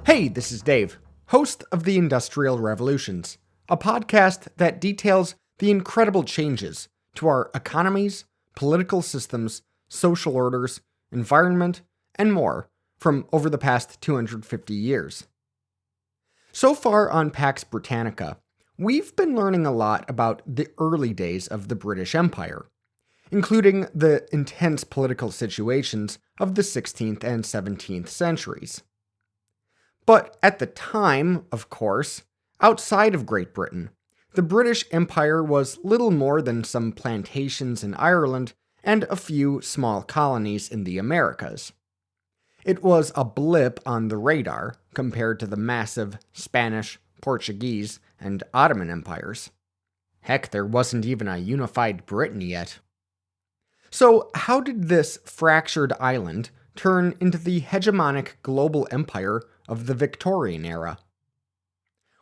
Hey, this is Dave, host of the Industrial Revolutions, a podcast that details the incredible changes to our economies, political systems, social orders, environment, and more from over the past 250 years. So far on Pax Britannica, we've been learning a lot about the early days of the British Empire, including the intense political situations of the 16th and 17th centuries. But at the time, of course, outside of Great Britain, the British Empire was little more than some plantations in Ireland and a few small colonies in the Americas. It was a blip on the radar compared to the massive Spanish, Portuguese, and Ottoman empires. Heck, there wasn't even a unified Britain yet. So, how did this fractured island turn into the hegemonic global empire of the Victorian era?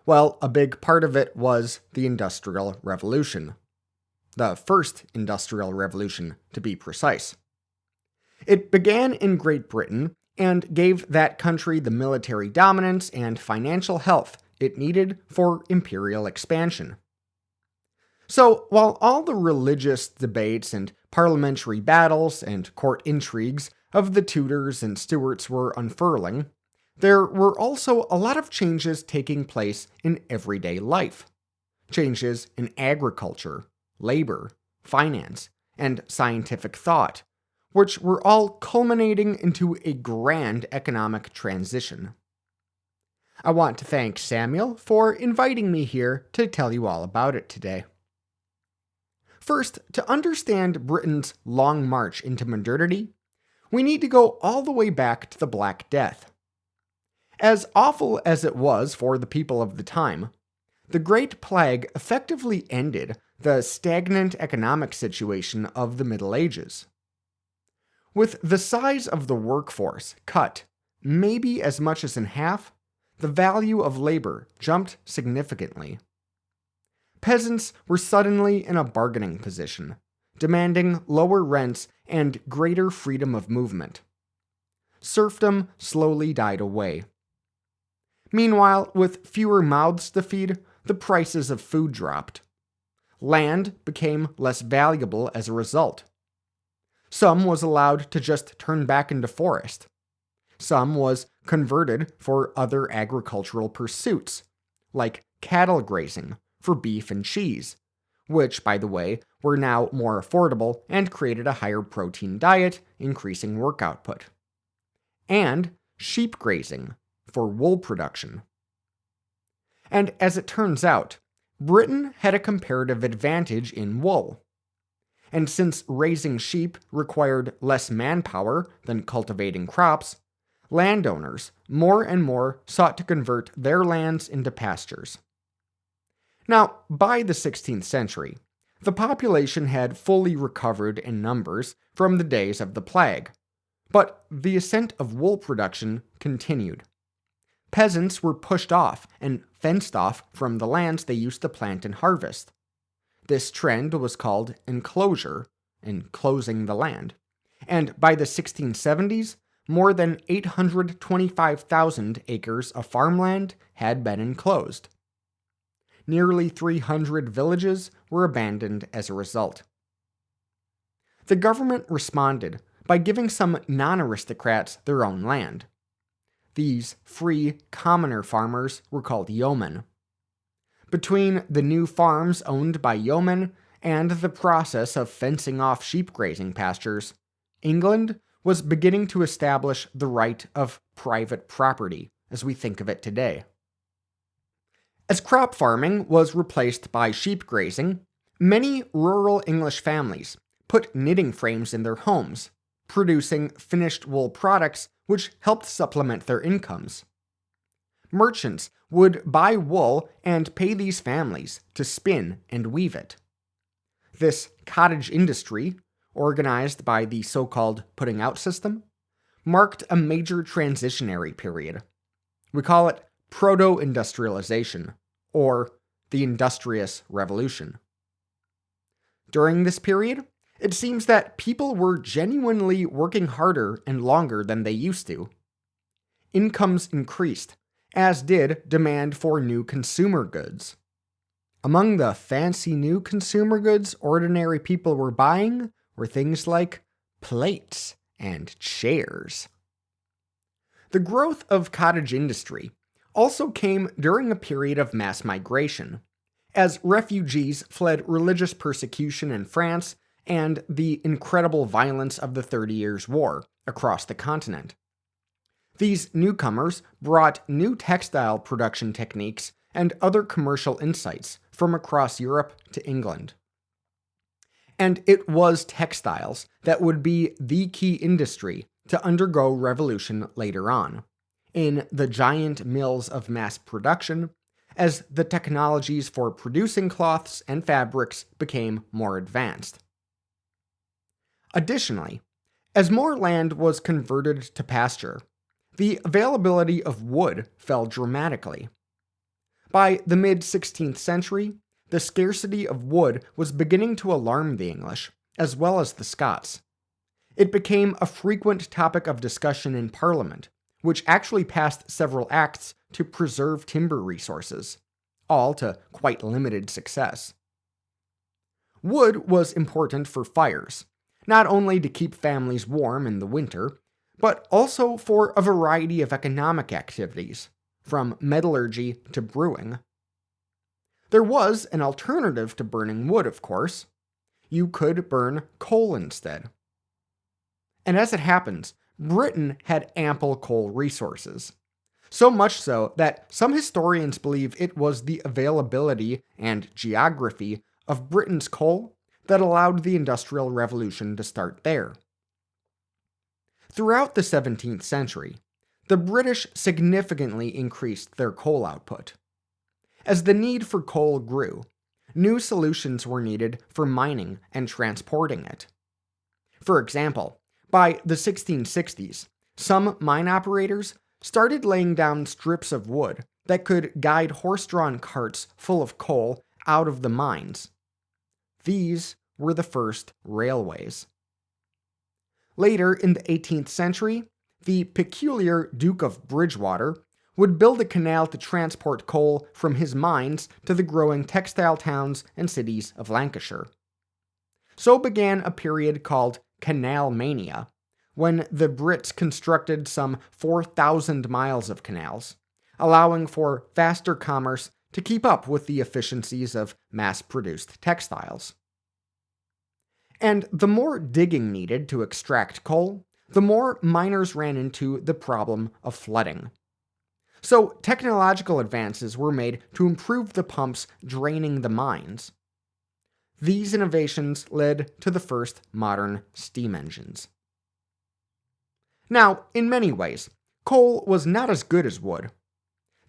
Well, a big part of it was the Industrial Revolution. The first Industrial Revolution, to be precise. It began in Great Britain and gave that country the military dominance and financial health it needed for imperial expansion. So, while all the religious debates and parliamentary battles and court intrigues of the Tudors and Stuarts were unfurling, there were also a lot of changes taking place in everyday life. Changes in agriculture, labor, finance, and scientific thought, which were all culminating into a grand economic transition. I want to thank Samuel for inviting me here to tell you all about it today. First, to understand Britain's long march into modernity, we need to go all the way back to the Black Death. As awful as it was for the people of the time, the Great Plague effectively ended the stagnant economic situation of the Middle Ages. With the size of the workforce cut maybe as much as in half, the value of labor jumped significantly. Peasants were suddenly in a bargaining position, demanding lower rents and greater freedom of movement. Serfdom slowly died away. Meanwhile, with fewer mouths to feed, the prices of food dropped. Land became less valuable as a result. Some was allowed to just turn back into forest. Some was converted for other agricultural pursuits, like cattle grazing for beef and cheese, which, by the way, were now more affordable and created a higher protein diet, increasing work output. And sheep grazing for wool production. And as it turns out, Britain had a comparative advantage in wool. And since raising sheep required less manpower than cultivating crops, landowners more and more sought to convert their lands into pastures. Now, by the 16th century, the population had fully recovered in numbers from the days of the plague, but the ascent of wool production continued. Peasants were pushed off and fenced off from the lands they used to plant and harvest. This trend was called enclosure, enclosing the land, and by the 1670s, more than 825,000 acres of farmland had been enclosed. Nearly 300 villages were abandoned as a result. The government responded by giving some non-aristocrats their own land. These free, commoner farmers were called yeomen. Between the new farms owned by yeomen and the process of fencing off sheep grazing pastures, England was beginning to establish the right of private property as we think of it today. As crop farming was replaced by sheep grazing, many rural English families put knitting frames in their homes, producing finished wool products which helped supplement their incomes. Merchants would buy wool and pay these families to spin and weave it. This cottage industry, organized by the so-called putting out system, marked a major transitionary period. We call it proto-industrialization, or the Industrious Revolution. During this period, it seems that people were genuinely working harder and longer than they used to. Incomes increased, as did demand for new consumer goods. Among the fancy new consumer goods ordinary people were buying were things like plates and chairs. The growth of cottage industry also came during a period of mass migration, as refugees fled religious persecution in France and the incredible violence of the 30 Years' War across the continent. These newcomers brought new textile production techniques and other commercial insights from across Europe to England. And it was textiles that would be the key industry to undergo revolution later on, in the giant mills of mass production, as the technologies for producing cloths and fabrics became more advanced. Additionally, as more land was converted to pasture, the availability of wood fell dramatically. By the mid-16th century, the scarcity of wood was beginning to alarm the English, as well as the Scots. It became a frequent topic of discussion in Parliament, which actually passed several acts to preserve timber resources, all to quite limited success. Wood was important for fires, not only to keep families warm in the winter, but also for a variety of economic activities, from metallurgy to brewing. There was an alternative to burning wood, of course. You could burn coal instead. And as it happens, Britain had ample coal resources. So much so that some historians believe it was the availability and geography of Britain's coal that allowed the Industrial Revolution to start there. Throughout the 17th century, the British significantly increased their coal output. As the need for coal grew, new solutions were needed for mining and transporting it. For example, by the 1660s, some mine operators started laying down strips of wood that could guide horse-drawn carts full of coal out of the mines. These were the first railways. Later in the 18th century, the peculiar Duke of Bridgewater would build a canal to transport coal from his mines to the growing textile towns and cities of Lancashire. So began a period called Canal Mania, when the Brits constructed some 4,000 miles of canals, allowing for faster commerce to keep up with the efficiencies of mass-produced textiles. And the more digging needed to extract coal, the more miners ran into the problem of flooding. So technological advances were made to improve the pumps draining the mines. These innovations led to the first modern steam engines. Now, in many ways, coal was not as good as wood.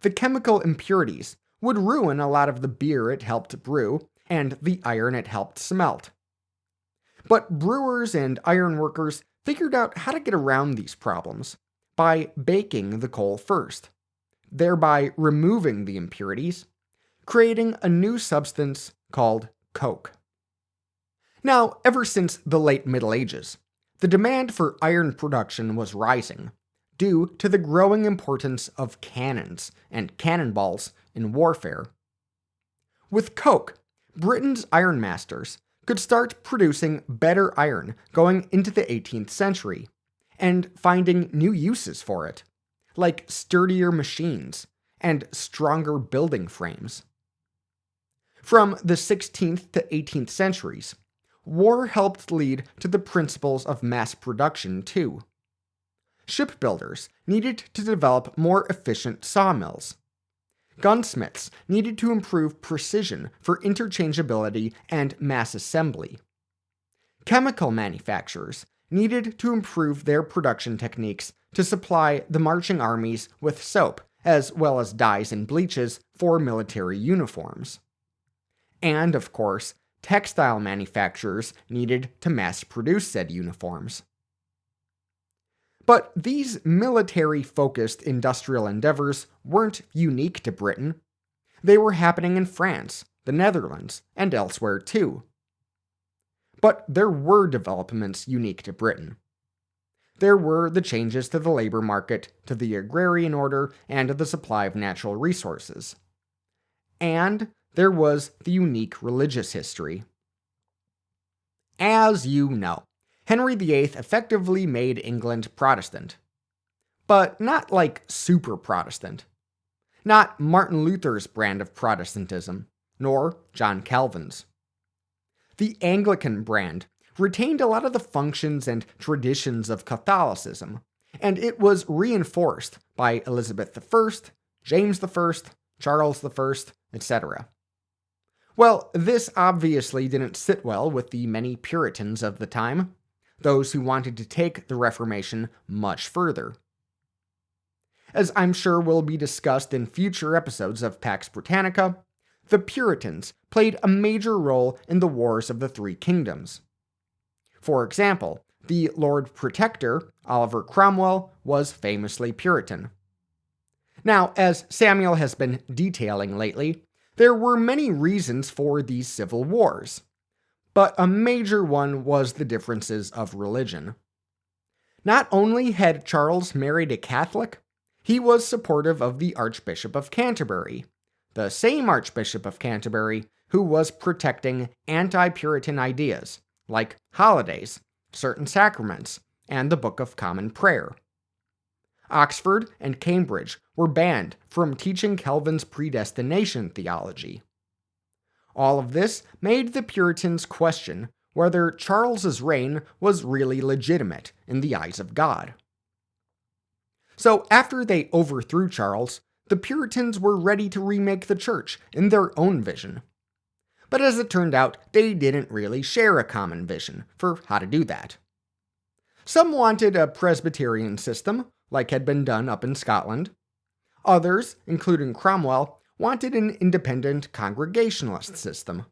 The chemical impurities would ruin a lot of the beer it helped brew and the iron it helped smelt. But brewers and ironworkers figured out how to get around these problems by baking the coal first, thereby removing the impurities, creating a new substance called coke. Now, ever since the late Middle Ages, the demand for iron production was rising, due to the growing importance of cannons and cannonballs in warfare. With coke, Britain's ironmasters could start producing better iron going into the 18th century, and finding new uses for it, like sturdier machines and stronger building frames. From the 16th to 18th centuries, war helped lead to the principles of mass production too. Shipbuilders needed to develop more efficient sawmills. Gunsmiths needed to improve precision for interchangeability and mass assembly. Chemical manufacturers needed to improve their production techniques to supply the marching armies with soap, as well as dyes and bleaches for military uniforms. And, of course, textile manufacturers needed to mass produce said uniforms. But these military-focused industrial endeavors weren't unique to Britain. They were happening in France, the Netherlands, and elsewhere too. But there were developments unique to Britain. There were the changes to the labor market, to the agrarian order, and to the supply of natural resources. And there was the unique religious history. As you know, Henry VIII effectively made England Protestant. But not like super Protestant. Not Martin Luther's brand of Protestantism, nor John Calvin's. The Anglican brand retained a lot of the functions and traditions of Catholicism, and it was reinforced by Elizabeth I, James I, Charles I, etc. Well, this obviously didn't sit well with the many Puritans of the time, those who wanted to take the Reformation much further. As I'm sure will be discussed in future episodes of Pax Britannica, the Puritans played a major role in the Wars of the Three Kingdoms. For example, the Lord Protector, Oliver Cromwell, was famously Puritan. Now, as Samuel has been detailing lately, there were many reasons for these civil wars, but a major one was the differences of religion. Not only had Charles married a Catholic, he was supportive of the Archbishop of Canterbury, the same Archbishop of Canterbury who was protecting anti-Puritan ideas, like holidays, certain sacraments, and the Book of Common Prayer. Oxford and Cambridge were banned from teaching Calvin's predestination theology. All of this made the Puritans question whether Charles's reign was really legitimate in the eyes of God. So after they overthrew Charles, the Puritans were ready to remake the church in their own vision. But as it turned out, they didn't really share a common vision for how to do that. Some wanted a Presbyterian system, like had been done up in Scotland. Others, including Cromwell, wanted an independent Congregationalist system.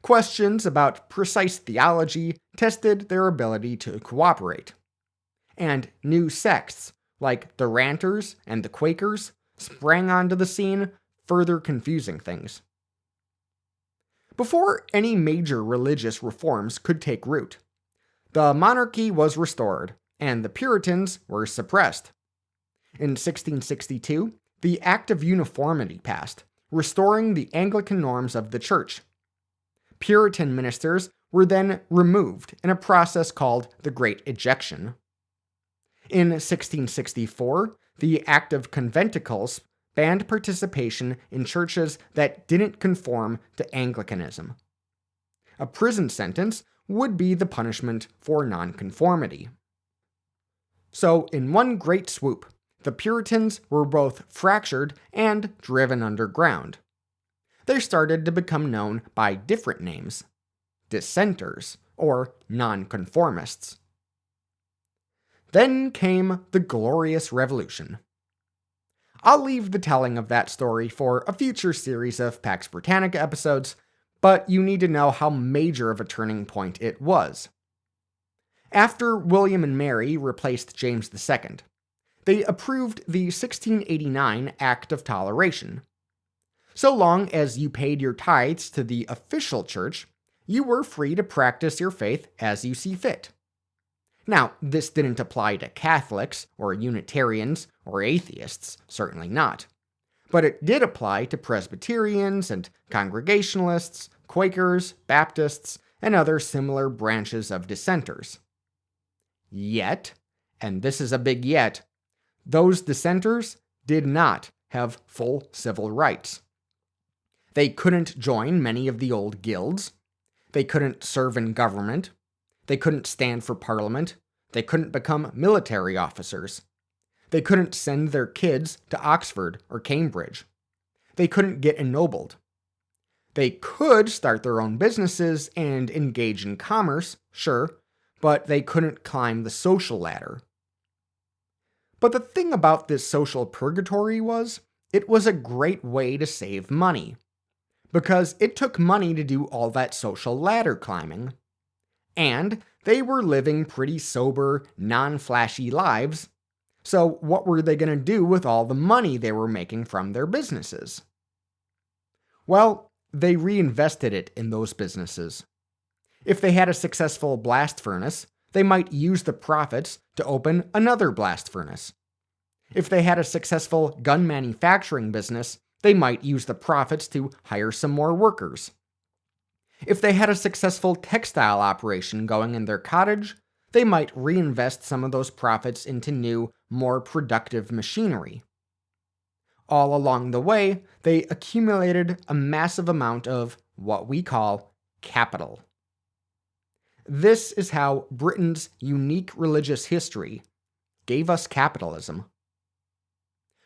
Questions about precise theology tested their ability to cooperate. And new sects, like the Ranters and the Quakers, sprang onto the scene, further confusing things. Before any major religious reforms could take root, the monarchy was restored, and the Puritans were suppressed. In 1662, the Act of Uniformity passed, restoring the Anglican norms of the Church. Puritan ministers were then removed in a process called the Great Ejection. In 1664, the Act of Conventicles banned participation in churches that didn't conform to Anglicanism. A prison sentence would be the punishment for nonconformity. So, in one great swoop, the Puritans were both fractured and driven underground. They started to become known by different names: dissenters or nonconformists. Then came the Glorious Revolution. I'll leave the telling of that story for a future series of Pax Britannica episodes, but you need to know how major of a turning point it was. After William and Mary replaced James II, they approved the 1689 Act of Toleration. So long as you paid your tithes to the official church, you were free to practice your faith as you see fit. Now, this didn't apply to Catholics, or Unitarians, or atheists, certainly not. But it did apply to Presbyterians and Congregationalists, Quakers, Baptists, and other similar branches of dissenters. Yet, and this is a big yet, those dissenters did not have full civil rights. They couldn't join many of the old guilds. They couldn't serve in government. They couldn't stand for parliament. They couldn't become military officers. They couldn't send their kids to Oxford or Cambridge. They couldn't get ennobled. They could start their own businesses and engage in commerce, sure, but they couldn't climb the social ladder. But the thing about this social purgatory was, it was a great way to save money, because it took money to do all that social ladder climbing. And they were living pretty sober, non-flashy lives, so what were they going to do with all the money they were making from their businesses? Well, they reinvested it in those businesses. If they had a successful blast furnace, they might use the profits to open another blast furnace. If they had a successful gun manufacturing business, they might use the profits to hire some more workers. If they had a successful textile operation going in their cottage, they might reinvest some of those profits into new, more productive machinery. All along the way, they accumulated a massive amount of what we call capital. This is how Britain's unique religious history gave us capitalism.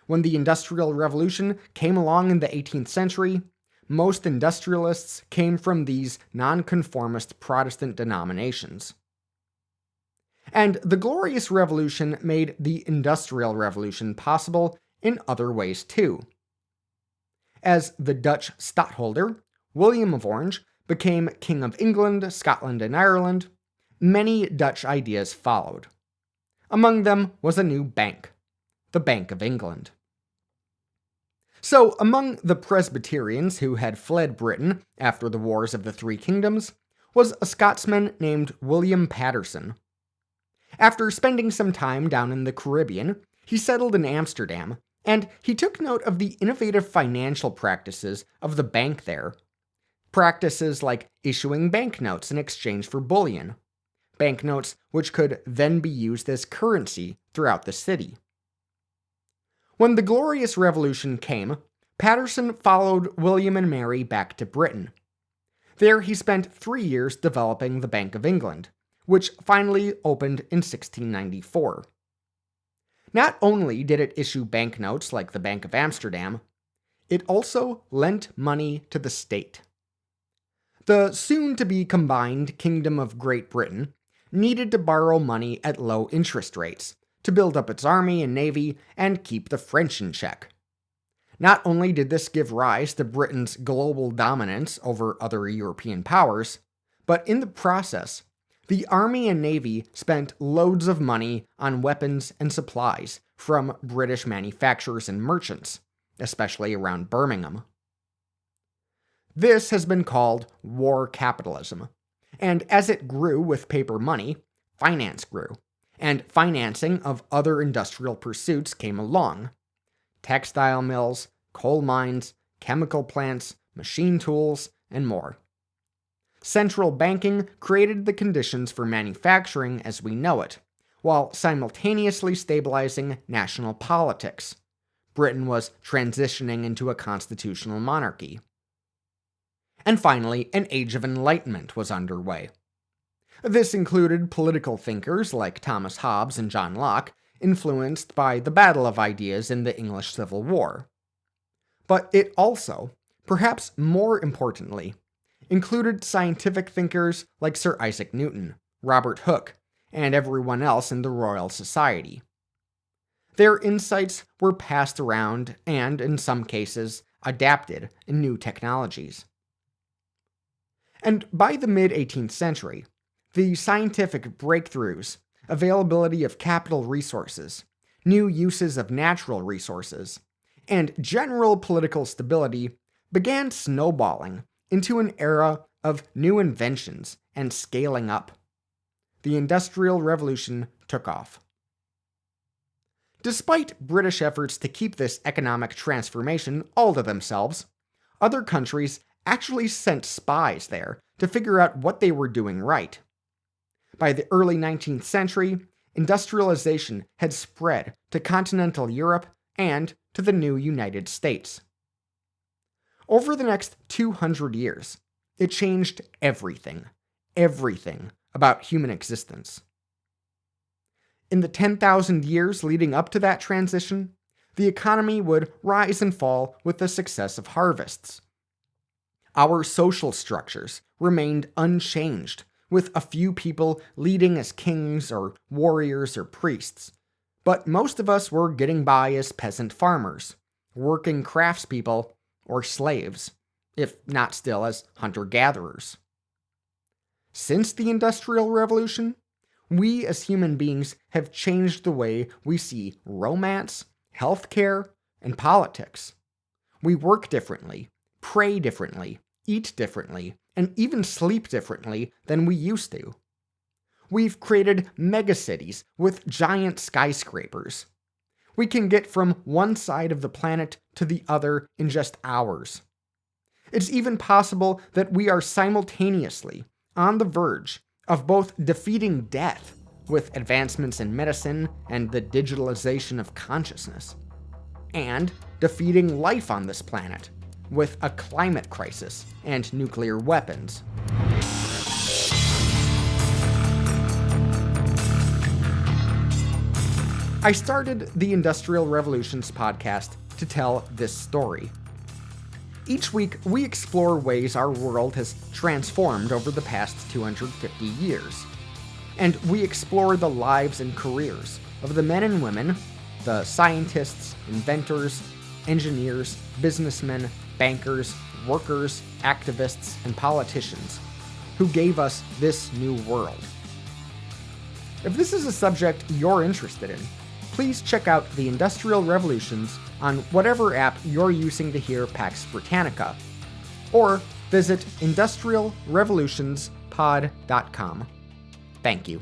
When the Industrial Revolution came along in the 18th century, most industrialists came from these nonconformist Protestant denominations. And the Glorious Revolution made the Industrial Revolution possible in other ways too. As the Dutch stadtholder, William of Orange, became King of England, Scotland, and Ireland, many Dutch ideas followed. Among them was a new bank, the Bank of England. So, among the Presbyterians who had fled Britain after the Wars of the Three Kingdoms was a Scotsman named William Paterson. After spending some time down in the Caribbean, he settled in Amsterdam, and he took note of the innovative financial practices of the bank there. Practices like issuing banknotes in exchange for bullion, banknotes which could then be used as currency throughout the city. When the Glorious Revolution came, Paterson followed William and Mary back to Britain. There he spent 3 years developing the Bank of England, which finally opened in 1694. Not only did it issue banknotes like the Bank of Amsterdam, it also lent money to the state. The soon-to-be combined Kingdom of Great Britain needed to borrow money at low interest rates to build up its army and navy and keep the French in check. Not only did this give rise to Britain's global dominance over other European powers, but in the process, the army and navy spent loads of money on weapons and supplies from British manufacturers and merchants, especially around Birmingham. This has been called war capitalism, and as it grew with paper money, finance grew, and financing of other industrial pursuits came along. Textile mills, coal mines, chemical plants, machine tools, and more. Central banking created the conditions for manufacturing as we know it, while simultaneously stabilizing national politics. Britain was transitioning into a constitutional monarchy. And finally, an age of enlightenment was underway. This included political thinkers like Thomas Hobbes and John Locke, influenced by the battle of ideas in the English Civil War. But it also, perhaps more importantly, included scientific thinkers like Sir Isaac Newton, Robert Hooke, and everyone else in the Royal Society. Their insights were passed around and, in some cases, adapted in new technologies. And by the mid-18th century, the scientific breakthroughs, availability of capital resources, new uses of natural resources, and general political stability began snowballing into an era of new inventions and scaling up. The Industrial Revolution took off. Despite British efforts to keep this economic transformation all to themselves, other countries actually sent spies there to figure out what they were doing right. By the early 19th century, industrialization had spread to continental Europe and to the new United States. Over the next 200 years, it changed everything about human existence. In the 10,000 years leading up to that transition, the economy would rise and fall with the success of harvests. Our social structures remained unchanged, with a few people leading as kings or warriors or priests. But most of us were getting by as peasant farmers, working craftspeople, or slaves, if not still as hunter-gatherers. Since the Industrial Revolution, we as human beings have changed the way we see romance, healthcare, and politics. We work differently, pray differently, eat differently, and even sleep differently than we used to. We've created megacities with giant skyscrapers. We can get from one side of the planet to the other in just hours. It's even possible that we are simultaneously on the verge of both defeating death with advancements in medicine and the digitalization of consciousness, and defeating life on this planet with a climate crisis and nuclear weapons. I started the Industrial Revolutions podcast to tell this story. Each week, we explore ways our world has transformed over the past 250 years. And we explore the lives and careers of the men and women, the scientists, inventors, engineers, businessmen, bankers, workers, activists, and politicians who gave us this new world. If this is a subject you're interested in, please check out the Industrial Revolutions on whatever app you're using to hear Pax Britannica, or visit industrialrevolutionspod.com. Thank you.